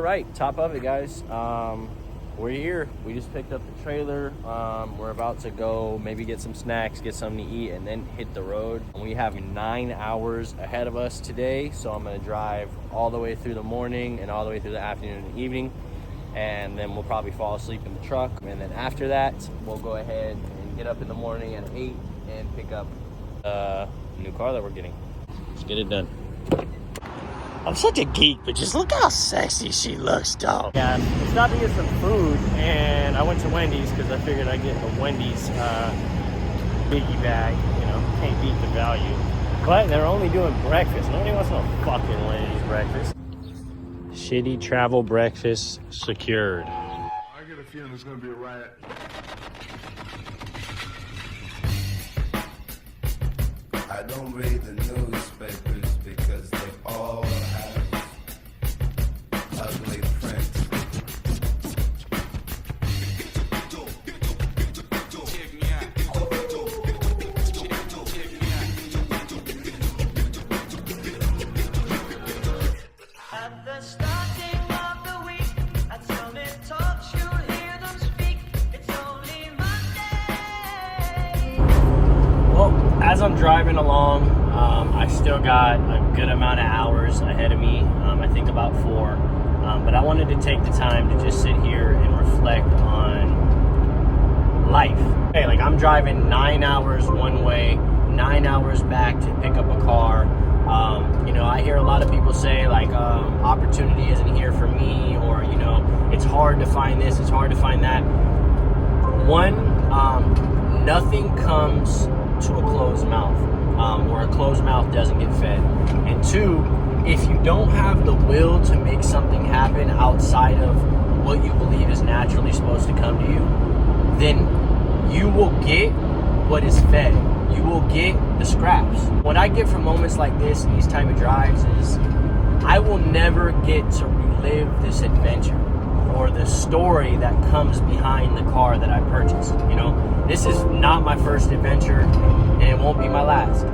right, top of it, guys. We're here. We just picked up the trailer. We're about to go maybe get some snacks, get something to eat, and then hit the road. We have 9 hours ahead of us today, so I'm gonna drive all the way through the morning and all the way through the afternoon and evening, and then we'll probably fall asleep in the truck. And then after that, we'll go ahead and get up in the morning at 8 and pick up the new car that we're getting. Let's get it done. I'm such a geek, but just look how sexy she looks, dog. Yeah, we stopped to get some food, and I went to Wendy's because I figured I'd get a Wendy's biggie bag. You know, can't beat the value. But they're only doing breakfast. Nobody wants no fucking Wendy's breakfast. Shitty travel breakfast secured. I get a feeling it's gonna be a riot. I don't read the newspapers because they all have ugly print. At the starting of the week, at Summit Talks, you'll hear them speak. It's only Monday. Well, as I'm driving along, I still got a good amount of hours ahead of me. I think about 4. But I wanted to take the time to just sit here and reflect on life. Hey, like I'm driving 9 hours one way, 9 hours back to pick up a car. You know, I hear a lot of people say like opportunity isn't here for me, or you know, it's hard to find this, it's hard to find that. One, nothing comes to a closed mouth, or a closed mouth doesn't get fed. And 2, if you don't have the will to make something happen outside of what you believe is naturally supposed to come to you, then you will get what is fed. You will get the scraps. What I get from moments like this and these type of drives is I will never get to relive this adventure or the story that comes behind the car that I purchased. You know, this is not my first adventure and it won't be my last.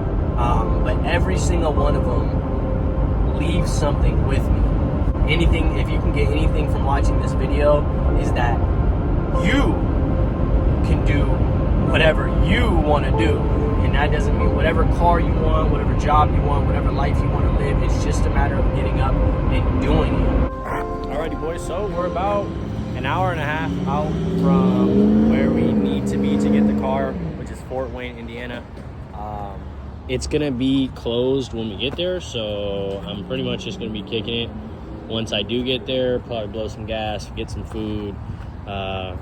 But every single one of them leaves something with me. Anything, if you can get anything from watching this video, is that you can do whatever you want to do. And that doesn't mean whatever car you want, whatever job you want, whatever life you want to live. It's just a matter of getting up and doing it. Alrighty, boys. So we're about an hour and a half out from where we need to be to get the car, which is Fort Wayne, Indiana. It's going to be closed when we get there, so I'm pretty much just going to be kicking it. Once I do get there, probably blow some gas, get some food,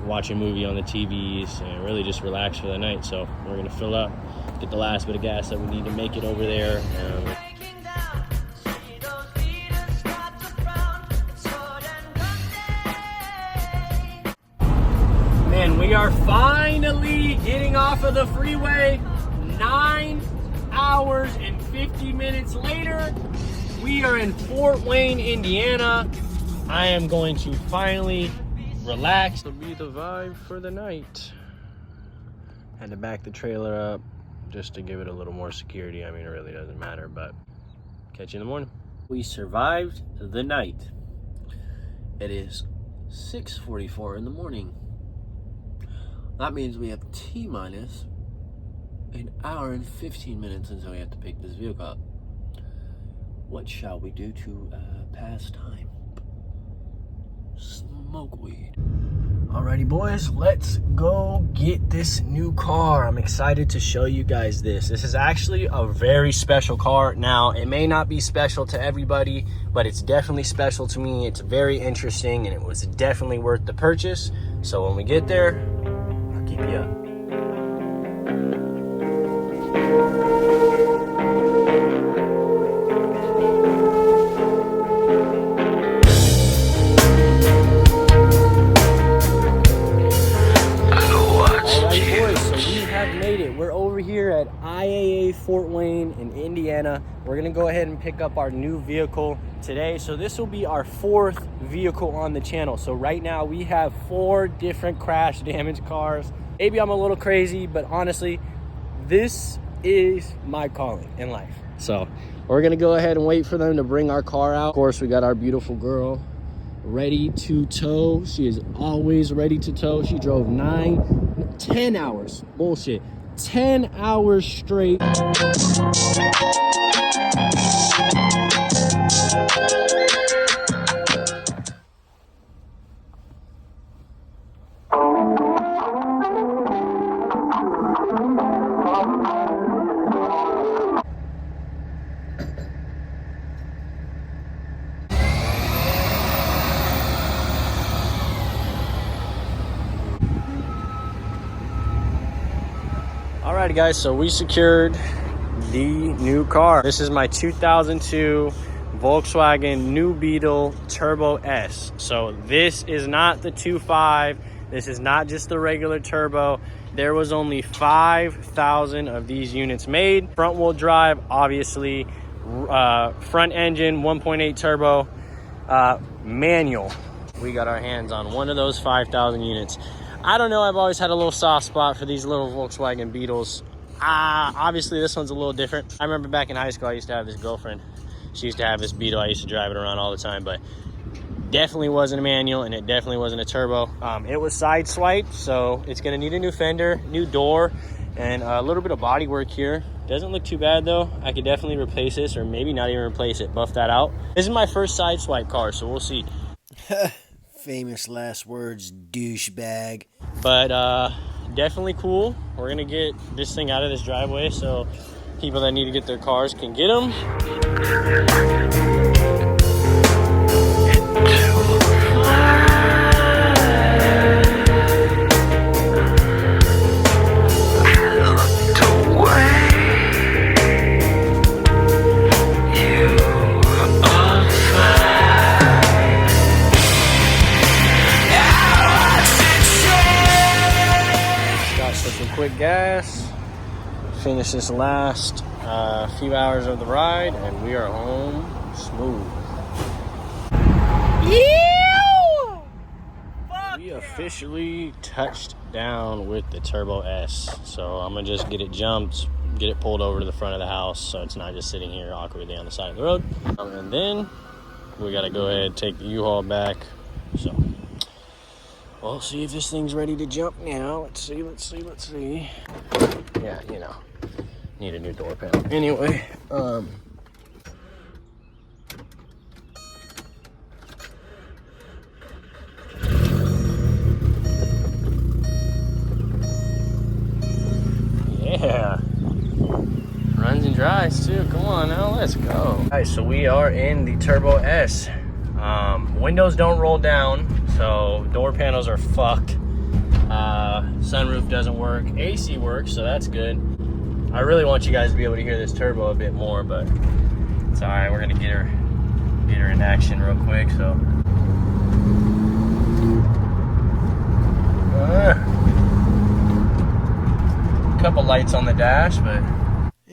watch a movie on the TVs, and really just relax for the night. So we're going to fill up, get the last bit of gas that we need to make it over there. Breaking down, see those leaders start to frown. It's sword and gun day. Man, we are finally getting off of the freeway. 9 hours and 50 minutes later, we are in Fort Wayne, Indiana. I am going to finally relax. It'll be the vibe for the night. Had to back the trailer up just to give it a little more security. I mean, it really doesn't matter, but catch you in the morning. We survived the night. It is 6:44 in the morning. That means we have T-minus an hour and 15 minutes until we have to pick this vehicle up. What shall we do to pass time? Smoke weed. Alrighty, boys, let's go get this new car. I'm excited to show you guys this. This is actually a very special car. Now, it may not be special to everybody, but it's definitely special to me. It's very interesting, and it was definitely worth the purchase. So when we get there, I'll keep you up. We're over here at IAA Fort Wayne in Indiana. We're gonna go ahead and pick up our new vehicle today. So this will be our 4th vehicle on the channel. So right now we have 4 different crash damaged cars. Maybe I'm a little crazy, but honestly, this is my calling in life. So we're gonna go ahead and wait for them to bring our car out. Of course, we got our beautiful girl ready to tow. She is always ready to tow. She drove 10 hours. Bullshit. 10 hours straight. Alrighty guys, so we secured the new car. This is my 2002 Volkswagen New Beetle Turbo S. So this is not the 2.5. This is not just the regular turbo. There was only 5,000 of these units made. Front wheel drive, obviously. Front engine, 1.8 turbo, manual. We got our hands on one of those 5,000 units. I don't know, I've always had a little soft spot for these little Volkswagen Beetles. Obviously this one's a little different. I remember back in high school, I used to have this girlfriend. She used to have this Beetle. I used to drive it around all the time, but definitely wasn't a manual and it definitely wasn't a turbo. It was side swiped, so it's gonna need a new fender, new door, and a little bit of body work here. Doesn't look too bad though. I could definitely replace this, or maybe not even replace it, buff that out. This is my first side swipe car, so we'll see. Famous last words, douchebag. But definitely cool. We're gonna get this thing out of this driveway so people that need to get their cars can get them. Quick gas, finish this last few hours of the ride, and we are home smooth. We officially touched down with the Turbo S, so I'm gonna just get it jumped, get it pulled over to the front of the house so it's not just sitting here awkwardly on the side of the road. And then we gotta go ahead and take the U-Haul back. So we'll see if this thing's ready to jump now. Let's see. Yeah, you know, need a new door panel. Anyway, yeah. Runs and drives too. Come on now, let's go. All right, so we are in the Turbo S. Windows don't roll down, so door panels are fucked. Sunroof doesn't work. AC works, so that's good. I really want you guys to be able to hear this turbo a bit more, but it's all right. We're gonna get her in action real quick. So, couple lights on the dash, but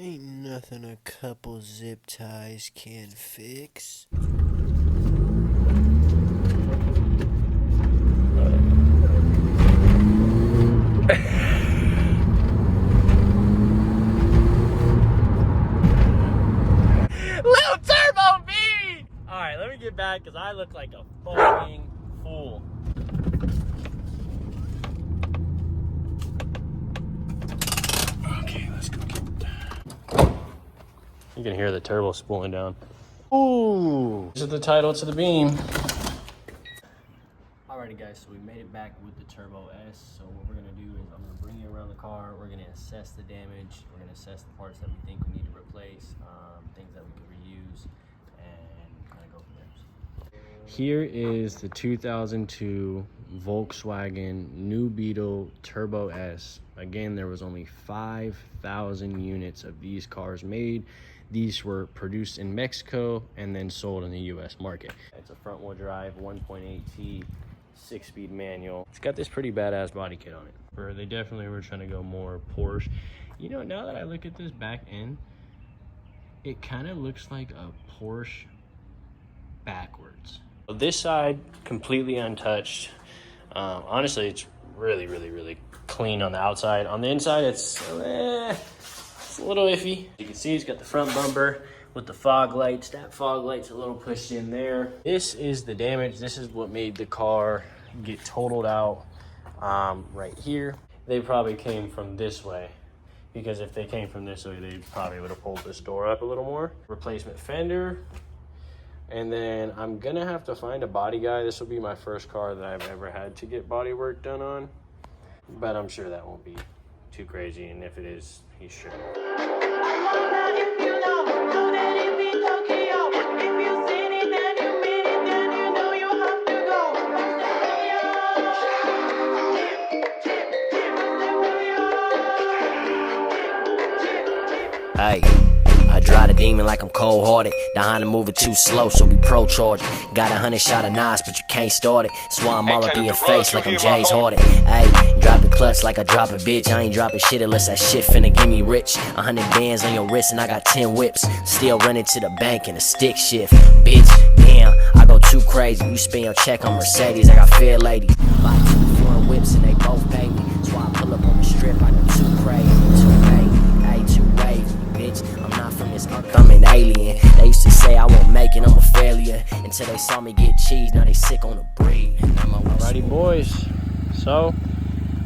Ain't nothing a couple zip ties can fix. Little Turbo B! Alright, let me get back because I look like a fucking fool. Okay, let's go get. You can hear the turbo spooling down. Ooh! This is the title to the beam. Alrighty guys, so we made it back with the Turbo S. So what we're gonna do is I'm gonna bring you around the car. We're gonna assess the damage. We're gonna assess the parts that we think we need to replace, things that we could reuse, and kind of go from there. Here is the 2002 Volkswagen New Beetle Turbo S. Again, there was only 5,000 units of these cars made. These were produced in Mexico and then sold in the US market. It's a front wheel drive 1.8T 6-speed manual. It's got this pretty badass body kit on it. They definitely were trying to go more Porsche. You know, now that I look at this back end, it kind of looks like a Porsche backwards. So this side completely untouched. Honestly, it's really clean on the outside. On the inside, it's a little iffy. You can see it's got the front bumper with the fog lights. That fog light's a little pushed in there. This is the damage. This is what made the car get totaled out right here. They probably came from this way, because if they came from this way, they probably would have pulled this door up a little more. Replacement fender. And then I'm gonna have to find a body guy. This will be my first car that I've ever had to get body work done on, but I'm sure that won't be too crazy, and if it is, he should. Hey, I drive the demon like I'm cold-hearted. The Honda moving too slow, so we pro-charge. Got 100 shot of Nas, but you can't start it. So I'm all up in your face like I'm James Harden. Hey, drop the clutch like I drop a bitch. I ain't dropping shit unless that shit finna get me rich. 100 bands on your wrist and I got 10 whips. Still running to the bank in a stick shift. Bitch, damn, I go too crazy. You spend your check on Mercedes, I got fair ladies. Buy 2 foreign whips and they both pay me. So I pull up on the strip, I go too crazy. Too late, hey, too wavy. Bitch, I'm not from this earth, I'm an alien. They used to say I won't make it, I'm a failure. Until they saw me get cheese, now they sick on the breed. Alrighty, boys. So,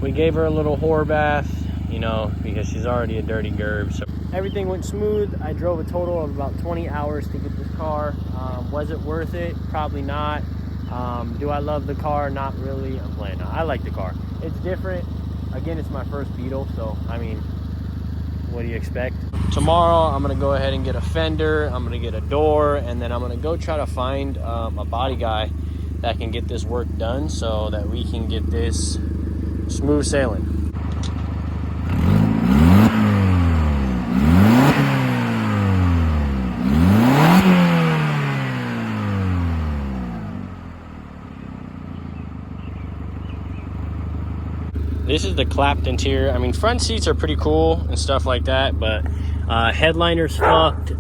we gave her a little whore bath, you know, because she's already a dirty gerb. So everything went smooth. I drove a total of about 20 hours to get this car. Was it worth it? Probably not. Do I love the car? Not really. I'm playing now. I like the car. It's different. Again, it's my first Beetle, so I mean, what do you expect? Tomorrow, I'm gonna go ahead and get a fender, I'm gonna get a door, and then I'm gonna go try to find a body guy that can get this work done so that we can get this smooth sailing. This is the Clapped interior. I mean, front seats are pretty cool and stuff like that, but headliner's fucked.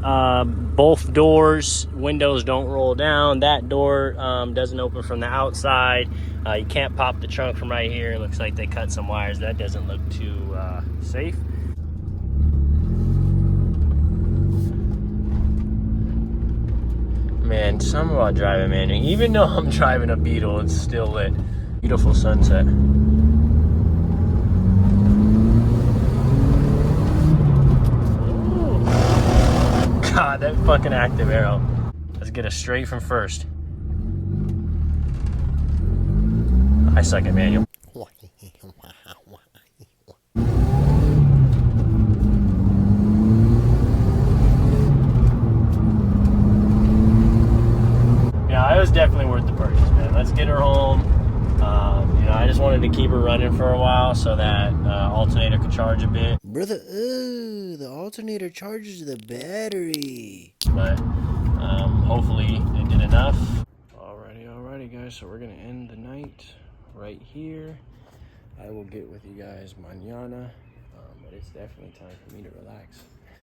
Both doors, windows don't roll down. That door doesn't open from the outside. You can't pop the trunk from right here. It looks like they cut some wires. That doesn't look too safe. Man, something about driving, man. Even though I'm driving a Beetle, it's still lit. Beautiful sunset. God, that fucking active arrow. Let's get us straight from first. I suck at manual. Yeah, it was definitely worth the purchase, man. Let's get her home. You know, I just wanted to keep her running for a while so that alternator could charge a bit. Brother, the alternator charges the battery. But hopefully it did enough. Alrighty guys, so we're gonna end the night right here. I will get with you guys mañana, but it's definitely time for me to relax.